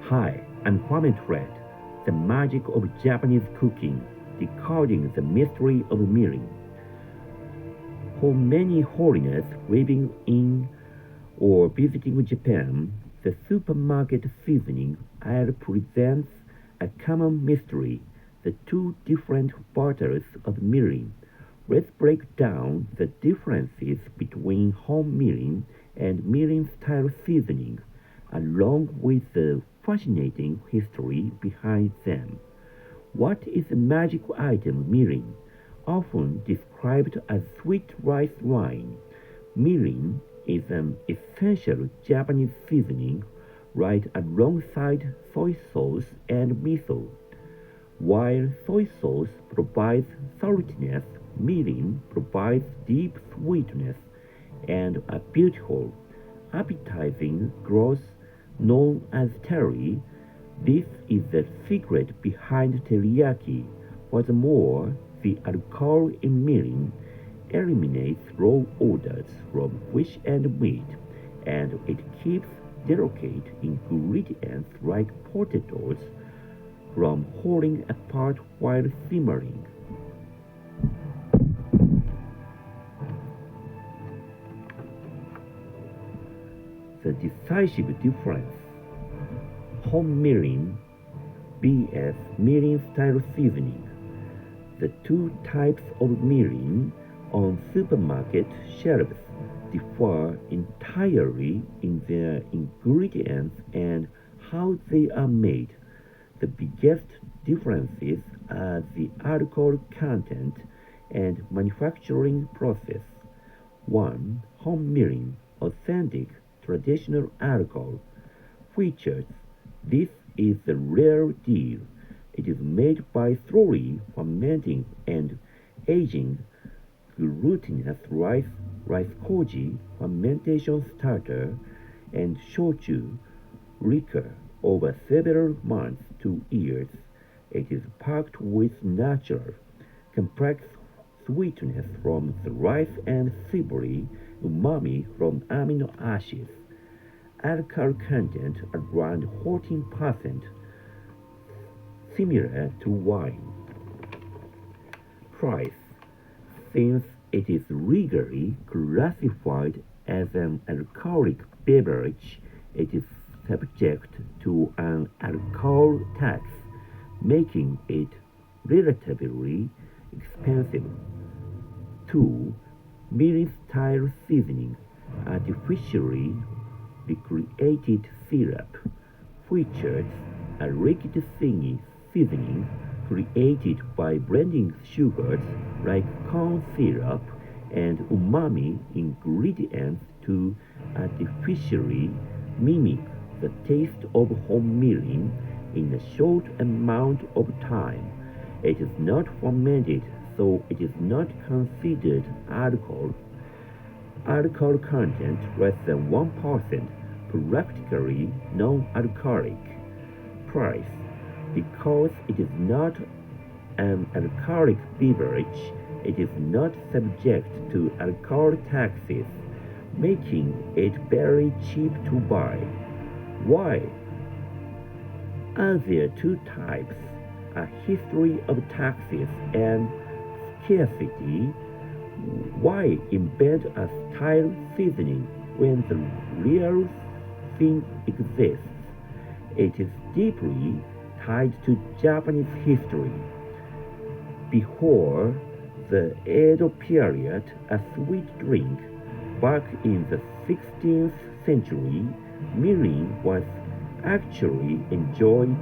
Hi, I'm fermented, the magic of Japanese cooking, decoding the mystery of milling. For many foreigners living in or visiting Japan, the supermarket seasoning aisle presents a common mystery: the two different bottles of milling. Let's break down the differences between home milling and milling style seasoning, along with the fascinating history behind them. What is the magic item mirin? Often described as sweet rice wine, mirin is an essential Japanese seasoning right alongside soy sauce and miso. While soy sauce provides saltiness, mirin provides deep sweetness and a beautiful, appetizing gloss known as terry. This is the secret behind teriyaki. Furthermore, the alcohol in mirin eliminates raw odors from fish and meat, and it keeps delicate ingredients like potatoes from falling apart while simmering. The decisive difference: home milling vs milling style seasoning. The two types of milling on supermarket shelves differ entirely in their ingredients and how they are made. The biggest differences are the alcohol content and manufacturing process. 1. Home milling, authentic, traditional alcohol. Features: this is the rare deal. It is made by thoroughly fermenting and aging glutinous rice koji, fermentation starter, and shochu liquor over several months to years. It is packed with natural, complex sweetness from the rice and savory umami from amino acids. Alcohol content around 14%, similar to wine. Price: since it is legally classified as an alcoholic beverage, it is subject to an alcohol tax, making it relatively expensive. 2. Milling style seasoning, artificially recreated syrup. Features: a liquid seasoning created by blending sugars like corn syrup and umami ingredients to artificially mimic the taste of home milling in a short amount of time. It is not fermented, so it is not considered alcohol. Alcohol content less than 1%, practically non-alcoholic. Price: because it is not an alcoholic beverage, it is not subject to alcohol taxes, making it very cheap to buy. Why are there two types? A history of taxes and scarcity. Why invent a style seasoning when the real thing exists? It is deeply tied to Japanese history. Before the Edo period, a sweet drink, back in the 16th century, mirin was actually enjoyed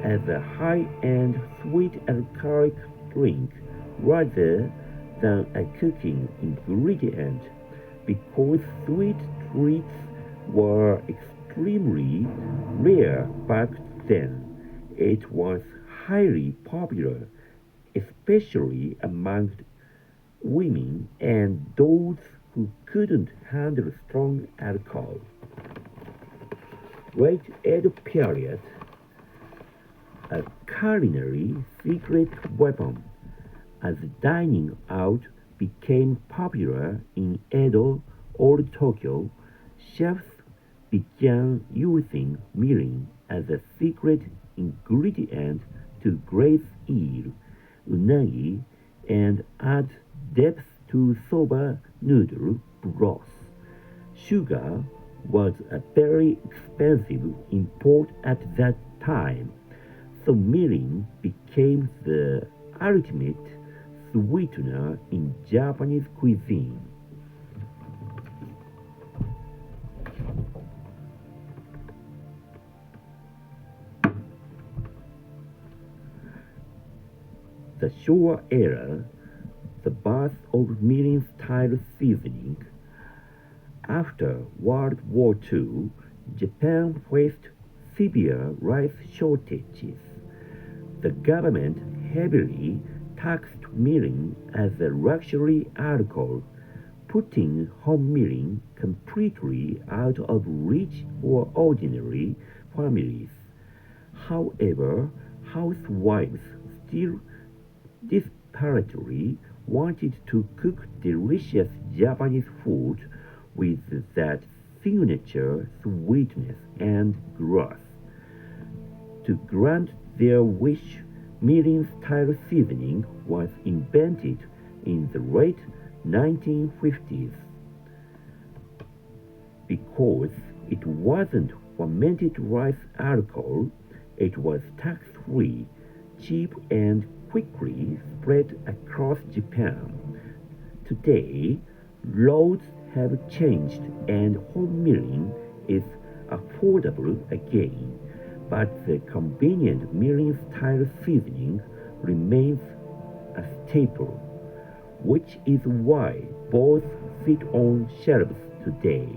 as a high-end sweet alcoholic drink rather than a cooking ingredient. Because sweet treats were extremely rare back then, it was highly popular, especially among women and those who couldn't handle strong alcohol. Late Edo period, a culinary secret weapon, as dining out became popular in Edo, Old Tokyo, chefs began using mirin as as a secret ingredient to graze eel, unagi, and add depth to soba noodle broth. Sugar was a very expensive import at that time, so mirin became the ultimate sweetener in Japanese cuisine. The Showa era, the birth of mirin-style seasoning. After World War II, Japan faced severe rice shortages. The government heavily taxed mirin as a luxury article, putting home mirin completely out of reach for ordinary families. However, housewives still desperately wanted to cook delicious Japanese food with that signature sweetness and grace. To grant their wish, mirin-style seasoning was invented in the late 1950s. Because it wasn't fermented rice alcohol, it was tax-free, cheap, and quickly spread across Japan. Today, laws have changed and home mirin is affordable again, but the convenient mirin-style seasoning remains a staple, which is why both sit on shelves today.